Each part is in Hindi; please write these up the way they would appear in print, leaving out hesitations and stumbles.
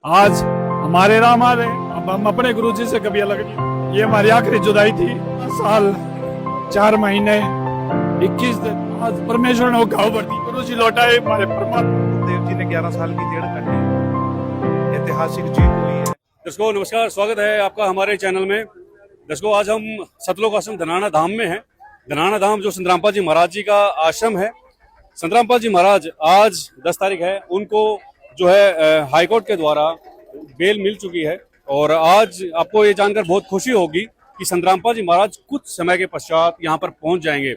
आज हमारे राम आ रहे हैं, अब हम अपने गुरु जी से कभी अलग नहीं। ये हमारी आखिरी जुदाई थी। साल 4 महीने 21 दिन आज परमेश्वर ने वो घाव भर दी। गुरु जी लौटाए हमारे परमात्मा। देव जी ने 11 साल की डेढ़ करके ऐतिहासिक जीत हुई है। दर्शकों नमस्कार, स्वागत है आपका हमारे चैनल में। दर्शकों आज हम सतलोक आश्रम धनाना धाम में हैं। धनाना धाम जो संतरामपाल जी महाराज जी का आश्रम है। संतरामपाल जी महाराज आज 10 तारीख है, उनको जो है हाईकोर्ट के द्वारा बेल मिल चुकी है और आज आपको ये जानकर बहुत खुशी होगी कि संतरामपाल जी महाराज कुछ समय के पश्चात यहाँ पर पहुंच जाएंगे।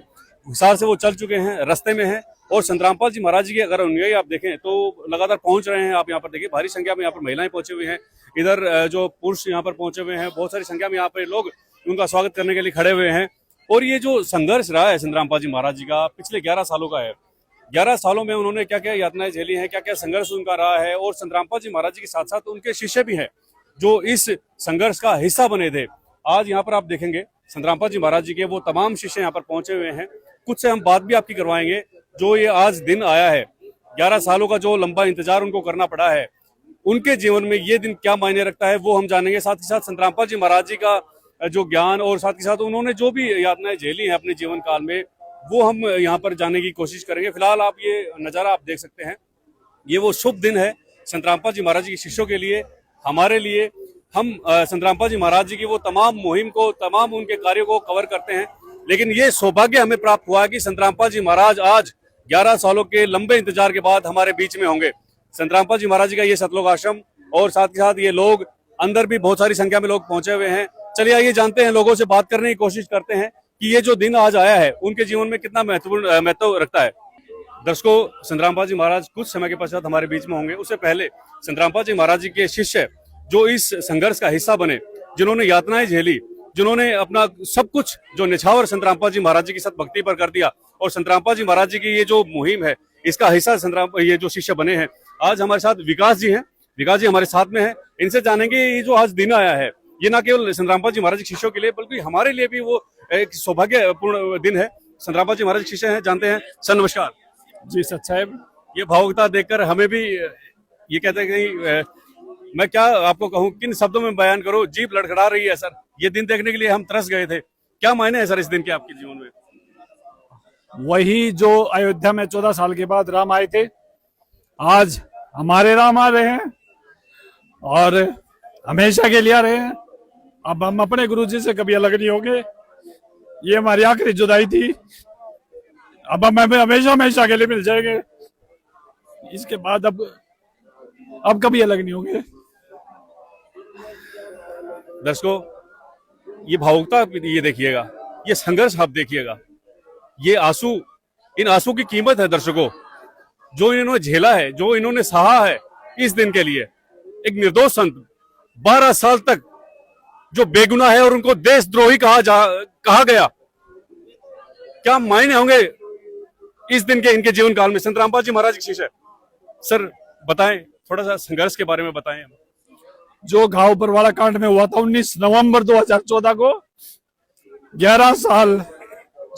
हिसार से वो चल चुके हैं, रास्ते में हैं और संतरामपाल जी महाराज जी की अगर अनुयायी आप देखें तो लगातार पहुंच रहे हैं। आप यहाँ पर देखिए भारी संख्या में यहाँ पर महिलाएं पहुंचे हुए हैं, इधर जो पुरुष यहाँ पर पहुंचे हुए हैं, बहुत सारी संख्या में यहाँ पर लोग उनका स्वागत करने के लिए खड़े हुए हैं। और ये जो संघर्ष रहा है संतरामपाल जी महाराज जी का पिछले 11 सालों का है। 11 सालों में उन्होंने क्या क्या यातनाएं झेली हैं, क्या क्या संघर्ष उनका रहा है। और संतरामपाल जी महाराज जी के साथ साथ उनके शिष्य भी हैं जो इस संघर्ष का हिस्सा बने थे। आज यहाँ पर आप देखेंगे संतरामपाल जी महाराज जी के वो तमाम शिष्य यहाँ पर पहुंचे हुए हैं। कुछ से हम बात भी आपकी करवाएंगे। जो ये आज दिन आया है, 11 सालों का जो लंबा इंतजार उनको करना पड़ा है, उनके जीवन में ये दिन क्या मायने रखता है वो हम जानेंगे। साथ ही साथ संतरामपाल जी महाराज जी का जो ज्ञान और साथ ही साथ उन्होंने जो भी यातनाएं झेली हैं अपने जीवन काल में, वो हम यहाँ पर जानने की कोशिश करेंगे। फिलहाल आप ये नज़ारा आप देख सकते हैं, ये वो शुभ दिन है संतरामपाल जी महाराज जी के शिष्यों के लिए, हमारे लिए। हम संतरामपाल जी महाराज जी की वो तमाम मुहिम को, तमाम उनके कार्यों को कवर करते हैं। लेकिन ये सौभाग्य हमें प्राप्त हुआ कि संतरामपाल जी महाराज आज 11 सालों के लंबे इंतजार के बाद हमारे बीच में होंगे। संतरामपाल जी महाराज जी का ये सतलोक आश्रम और साथ ही साथ ये लोग अंदर भी बहुत सारी संख्या में लोग पहुंचे हुए हैं। चलिए आइए जानते हैं, लोगों से बात करने की कोशिश करते हैं कि ये जो दिन आज आया है उनके जीवन में कितना महत्व रखता है। दर्शकों संतरामपाल जी महाराज कुछ समय के पश्चात हमारे बीच में होंगे। उससे पहले संतरामपाल जी महाराज जी के शिष्य जो इस संघर्ष का हिस्सा बने, जिन्होंने यातनाएं झेली, जिन्होंने अपना सब कुछ जो निछावर संतरामपाल जी महाराज जी की सत भक्ति पर कर दिया और संतरामपाल जी महाराज जी की ये जो मुहिम है इसका हिस्सा ये जो शिष्य बने हैं। आज हमारे साथ विकास जी हैं, विकास जी हमारे साथ में हैं। इनसे जानेंगे ये जो आज दिन आया है, ये ना केवल संतरामपाल जी महाराज के शिष्यों के लिए बल्कि हमारे लिए भी वो एक सौभाग्यपूर्ण दिन है। संतरामपाल जी महाराज के शिष्य हैं, जानते हैं। सर नमस्कार। जी सच साहब, ये भावुकता देखकर हमें भी ये कहते हैं कि मैं क्या आपको कहूँ, किन शब्दों में बयान करूँ, जीभ लड़खड़ा रही है सर। ये दिन देखने के लिए हम तरस गए थे। क्या मायने हैं सर इस दिन के आपके जीवन में? वही जो अयोध्या में 14 साल के बाद राम आए थे, आज हमारे राम आ रहे हैं और हमेशा के लिए आ रहे हैं। अब हम अपने गुरु जी से कभी अलग नहीं होंगे। ये हमारी आखिरी जुदाई थी, अब हम हमेशा हमेशा के लिए मिल जाएंगे। इसके बाद अब कभी अलग नहीं होंगे। दर्शकों ये भावुकता ये देखिएगा, ये संघर्ष आप देखिएगा, ये आंसू, इन आंसू की कीमत है दर्शकों। जो इन्होंने झेला है, जो इन्होंने सहा है इस दिन के लिए। एक निर्दोष संत 12 साल तक जो बेगुनाह है और उनको देशद्रोही कहा गया, क्या मायने होंगे इस दिन के इनके जीवन काल में। संतरामपाल जी महाराज के शिष्य सर बताएं, थोड़ा सा संघर्ष के बारे में बताएं। जो घाव परवाड़ा कांड में हुआ था 19 नवंबर 2014 को, 11 साल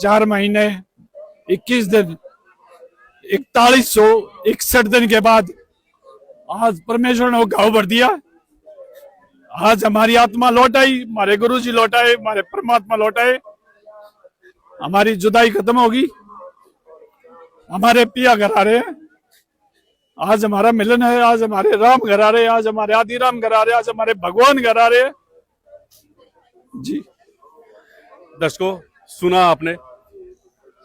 4 महीने 21 दिन 4161 दिन के बाद आज परमेश्वर ने वो घाव भर दिया। आज हमारी आत्मा लौट आई, हमारे गुरु जी लौट आए, हमारे परमात्मा लौट आए। हमारी जुदाई खत्म होगी, हमारे पिया घर आ रहे हैं। आज हमारा मिलन है, आज हमारे राम घर आ रहे हैं, आज हमारे आदि राम घर आ रहे हैं, आज हमारे भगवान घर आ रहे हैं। जी दर्शकों सुना आपने,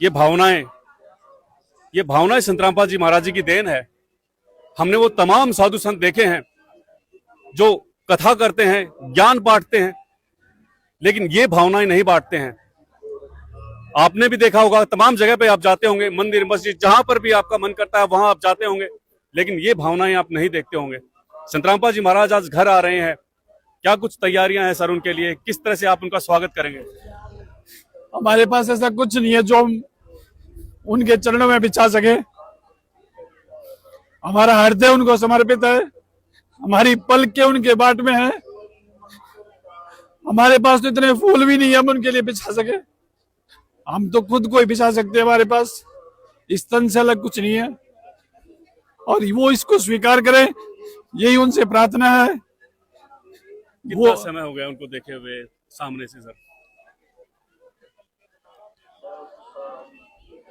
ये भावनाएं संतरामपाल जी महाराज जी की देन है। हमने वो तमाम साधु संत देखे हैं जो कथा करते हैं, ज्ञान बांटते हैं, लेकिन ये भावनाएं नहीं बांटते हैं। आपने भी देखा होगा, तमाम जगह पे आप जाते होंगे, मंदिर मस्जिद जहां पर भी आपका मन करता है वहां आप जाते होंगे, लेकिन ये भावनाएं आप नहीं देखते होंगे। संतरामपाल जी महाराज आज घर आ रहे हैं, क्या कुछ तैयारियां हैं सर उनके लिए? किस तरह से आप उनका स्वागत करेंगे? हमारे पास ऐसा कुछ नहीं है जो हम उनके चरणों में बिछा सके। हमारा हृदय उनको समर्पित है, हमारी पलकें उनके बाट में है। हमारे पास तो इतने फूल भी नहीं है हम उनके लिए बिछा सके। हम तो खुद को ही बिछा सकते हैं, हमारे पास इस तन से अलग कुछ नहीं है। और वो इसको स्वीकार करें यही उनसे प्रार्थना है। कितना वो समय हो गया उनको देखे हुए सामने से सर?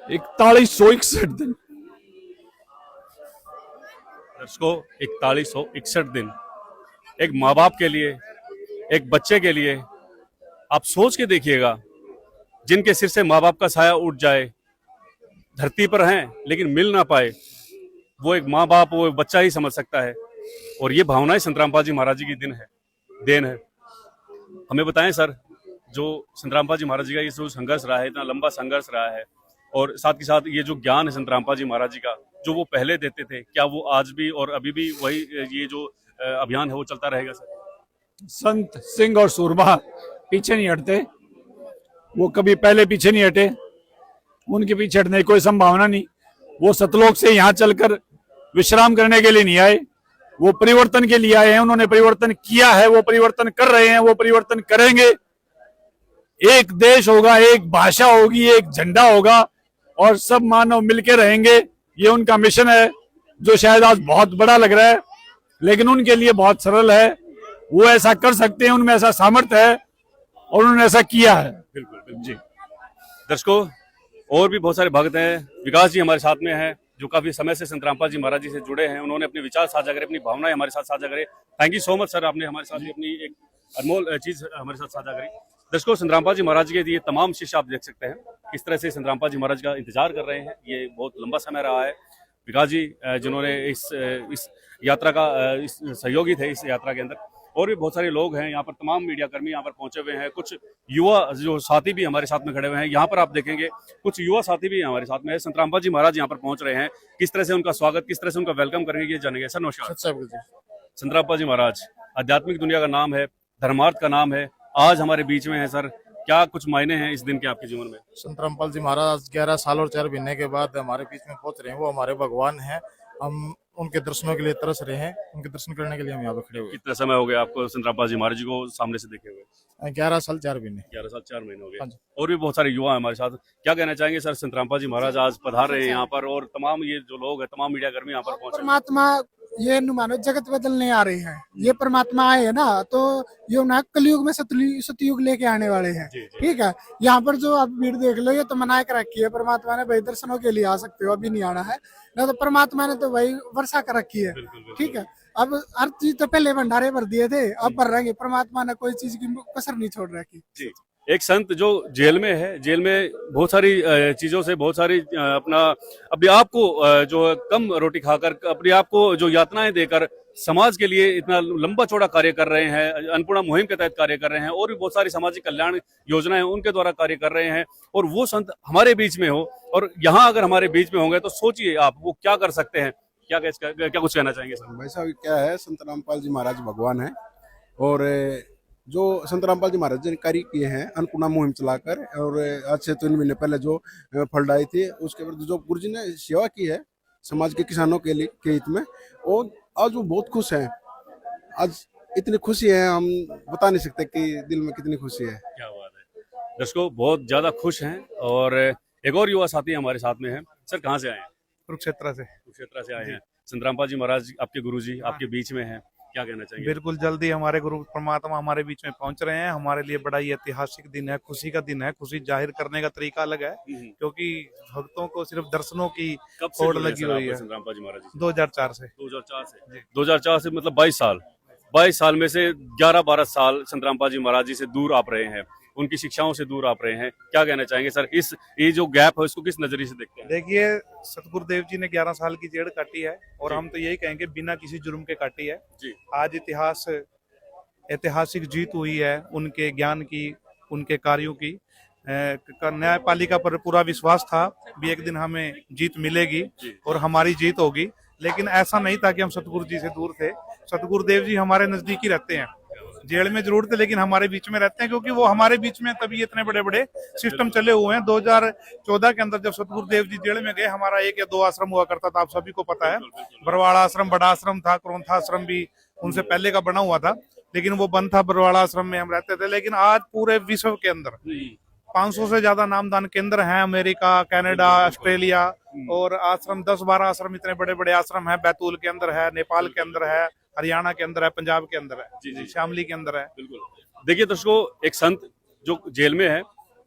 4161 दिन। दर्शकों, 4161 दिन एक माँ बाप के लिए, एक बच्चे के लिए, आप सोच के देखिएगा, जिनके सिर से माँ बाप का साया उठ जाए, धरती पर हैं लेकिन मिल ना पाए, वो एक माँ बाप, वो एक बच्चा ही समझ सकता है। और ये भावनाएं संतरामपाल जी महाराज जी की देन है। हमें बताएं सर, जो संतरामपाल जी महाराज जी का ये जो संघर्ष रहा है, इतना लंबा संघर्ष रहा है, और साथ ही साथ ये जो ज्ञान है संतरामपाल जी महाराज जी का, जो वो पहले देते थे, क्या वो आज भी और अभी भी वही ये जो अभियान है वो चलता रहेगा सर? संत सिंह और सूरमा पीछे नहीं हटते, वो कभी पहले पीछे नहीं हटे, उनके पीछे हटने की कोई संभावना नहीं। वो सतलोक से यहाँ चलकर विश्राम करने के लिए नहीं आए, वो परिवर्तन के लिए आए हैं। उन्होंने परिवर्तन किया है, वो परिवर्तन कर रहे हैं, वो परिवर्तन करेंगे। एक देश होगा, एक भाषा होगी, एक झंडा होगा और सब मानव मिलके रहेंगे। ये उनका मिशन है, जो शायद आज बहुत बड़ा लग रहा है लेकिन उनके लिए बहुत सरल है। वो ऐसा कर सकते हैं, उनमें ऐसा सामर्थ्य है और उन्होंने ऐसा किया है। बिल्कुल जी। दर्शकों, और भी बहुत सारे भक्त हैं। विकास जी हमारे साथ में हैं, जो काफी समय से संतरामपाल जी महाराज जी से जुड़े हैं। उन्होंने अपने विचार साझा करे, अपनी भावनाएं हमारे साथ साझा करे। Thank you so much sir, आपने हमारे साथ अपनी एक अनमोल चीज हमारे साथ साझा करी। दर्शकों, संतरामपाल जी महाराज जी के ये तमाम शिष्य आप देख सकते हैं किस तरह से संतरामपाल जी महाराज का इंतजार कर रहे हैं। ये बहुत लंबा समय रहा है। विकास जी जिन्होंने इस यात्रा का इस सहयोगी थे इस यात्रा के अंदर, और भी बहुत सारे लोग हैं यहाँ पर, तमाम मीडिया कर्मी यहाँ पर पहुंचे हुए हैं। कुछ युवा जो साथी भी हमारे साथ में खड़े हुए हैं। यहाँ पर आप देखेंगे कुछ युवा साथी भी हमारे साथ में है। संतरामपाल जी महाराज यहाँ पर पहुंच रहे हैं, किस तरह से उनका स्वागत, किस तरह से उनका वेलकम करेंगे, ये जानेंगे। सर नमस्कार। संतरामपाल जी महाराज आध्यात्मिक दुनिया का नाम है, धर्मार्थ का नाम है, आज हमारे बीच में है सर। क्या कुछ मायने हैं इस दिन के आपके जीवन में? संतरामपाल जी महाराज 11 साल और 4 महीने के बाद हमारे बीच में पहुंच रहे हैं। वो हमारे भगवान हैं, हम उनके दर्शनों के लिए तरस रहे हैं। उनके दर्शन करने के लिए हम यहाँ पे खड़े हुए। कितना समय हो गया आपको संतरामपाल जी महाराज जी को सामने से देखे हुए? 11 साल 4 महीने। 11 साल 4 महीने हो गए। हाँ जी। और भी बहुत सारे युवा हैं हमारे साथ। क्या कहना चाहेंगे सर, संतरामपाल जी महाराज आज पधार रहे हैं यहाँ पर, और तमाम ये जो लोग हैं, तमाम मीडिया कर्मी यहाँ पर पहुंचे। परमात्मा ये मानो जगत बदलने आ रहे हैं। ये परमात्मा आए है ना, तो ये ना कलयुग में सतयुग लेके आने वाले हैं। ठीक है, यहाँ पर जो आप भीड़ देख लो, ये तो मना कर रखी है परमात्मा ने, भाई दर्शनों के लिए आ सकते हो, अभी नहीं आना है ना। तो परमात्मा ने तो भाई वर्षा कर रखी है। ठीक है, अब हर चीज तो पहले भंडारे भर दिए थे, अब भर रहेंगे। परमात्मा ने कोई चीज की कसर नहीं छोड़ रखी। जी। एक संत जो जेल में है, जेल में बहुत सारी चीजों से, बहुत सारी अपना अपने आप को जो कम रोटी खाकर, अपने आप को जो यातनाएं देकर समाज के लिए इतना लंबा चौड़ा कार्य कर रहे हैं, अन्नपूर्णा मुहिम के तहत कार्य कर रहे हैं, और भी बहुत सारी सामाजिक कल्याण योजनाएं उनके द्वारा कार्य कर रहे हैं। और वो संत हमारे बीच में हो, और यहाँ अगर हमारे बीच में होंगे तो सोचिए आप वो क्या कर सकते हैं। क्या कुछ कहना चाहेंगे सर? भाई साहब, क्या है, संतरामपाल जी महाराज भगवान है, और जो संतरामपाल जी महाराज जी ने कार्य किए हैं अन्नपूर्णा मुहिम चलाकर, और आज से 3 महीने पहले जो फल आई थी, उसके बाद जो गुरु जी ने सेवा की है समाज के किसानों के लिए के हित में, और आज वो बहुत खुश हैं। आज इतनी खुशी है, हम बता नहीं सकते कि दिल में कितनी खुशी है। क्या बात है। दर्शकों, बहुत ज्यादा खुश हैं। और एक और युवा साथी हमारे साथ में है। सर कहाँ से आए हैं? कुरुक्षेत्र से। कुरुक्षेत्र से आए हैं। संतरामपाल जी महाराज आपके गुरुजी आपके बीच में हैं, क्या कहना चाहिए? बिल्कुल जल्दी हमारे गुरु परमात्मा हमारे बीच में पहुंच रहे हैं। हमारे लिए बड़ा ही ऐतिहासिक दिन है, खुशी का दिन है। खुशी जाहिर करने का तरीका अलग है, क्योंकि भक्तों को सिर्फ दर्शनों की कब से होड़ जुड़े लगी सर हुई आप है? संतरामपाल जी महाराज जी? 2004 से। 2004 से मतलब 22 साल में से 11-12 साल संतरामपाल जी महाराज जी से दूर आप रहे हैं, उनकी शिक्षाओं से दूर आप रहे हैं। क्या कहना चाहेंगे सर, ये जो गैप है इसको किस नजरिए से देखते हैं? देखिए, सतगुरुदेव जी ने 11 साल की जेड़ काटी है, और हम तो यही कहेंगे बिना किसी जुर्म के काटी है जी। आज ऐतिहासिक जीत हुई है उनके ज्ञान की, उनके कार्यों की। न्यायपालिका पर पूरा विश्वास था भी एक दिन हमें जीत मिलेगी और हमारी जीत होगी, लेकिन ऐसा नहीं था कि हम सतगुरु जी से दूर थे। सतगुरुदेव जी हमारे नजदीक ही रहते हैं, जेल में जरूर थे लेकिन हमारे बीच में रहते हैं, क्योंकि वो हमारे बीच में तभी इतने बड़े बड़े सिस्टम चले हुए हैं। 2014 के अंदर जब सतगुरुदेव जी जेल में गए, हमारा 1 या 2 आश्रम हुआ करता था, आप सभी को पता है। बरवाड़ा आश्रम बड़ा आश्रम था, क्रोंथा आश्रम भी उनसे पहले का बना हुआ था, लेकिन वो बंद था। बरवाड़ा आश्रम में हम रहते थे, लेकिन आज पूरे विश्व के अंदर 500 से ज्यादा नामदान केंद्र हैं। अमेरिका, कनाडा, ऑस्ट्रेलिया, और आश्रम 10-12 आश्रम, इतने बड़े बड़े आश्रम हैं। बैतूल के अंदर है, नेपाल के अंदर है, हरियाणा के अंदर है, पंजाब के अंदर है, जी, जी। शामली के अंदर है। बिल्कुल। देखिए दर्शकों, एक संत जो जेल में है,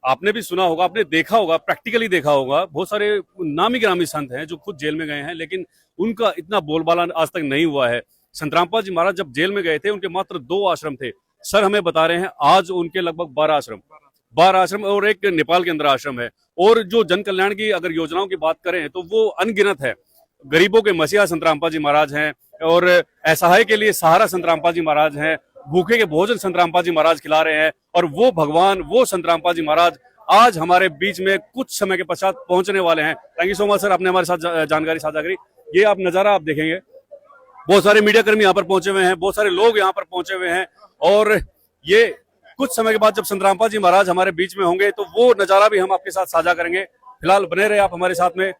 आपने भी सुना होगा, आपने देखा होगा, प्रैक्टिकली देखा होगा, बहुत सारे नामी गिरामी संत हैं जो खुद जेल में गए हैं, लेकिन उनका इतना बोलबाला आज तक नहीं हुआ है। संत रामपाल जी महाराज जब जेल में गए थे, उनके मात्र 2 आश्रम थे। सर हमें बता रहे हैं आज उनके लगभग 12 आश्रम और एक नेपाल के अंदर आश्रम है। और जो जन कल्याण की अगर योजनाओं की बात करें तो वो अनगिनत है। गरीबों के मसीहा संत रामपाल जी महाराज हैं, और असहाय के लिए सहारा संत रामपाल जी महाराज हैं, भूखे के भोजन संत रामपाल जी महाराज खिला रहे हैं। और वो भगवान, वो संत रामपाल जी महाराज आज हमारे बीच में कुछ समय के पश्चात पहुंचने वाले हैं। Thank you so much sir, आपने हमारे साथ जानकारी साझा करी। ये आप नजारा आप देखेंगे, बहुत सारे मीडिया कर्मी यहाँ पर पहुंचे हुए हैं, बहुत सारे लोग यहाँ पर पहुंचे हुए हैं। और ये कुछ समय के बाद जब संत रामपाल जी महाराज हमारे बीच में होंगे तो वो नजारा भी हम आपके साथ साझा करेंगे। फिलहाल बने रहे आप हमारे साथ में।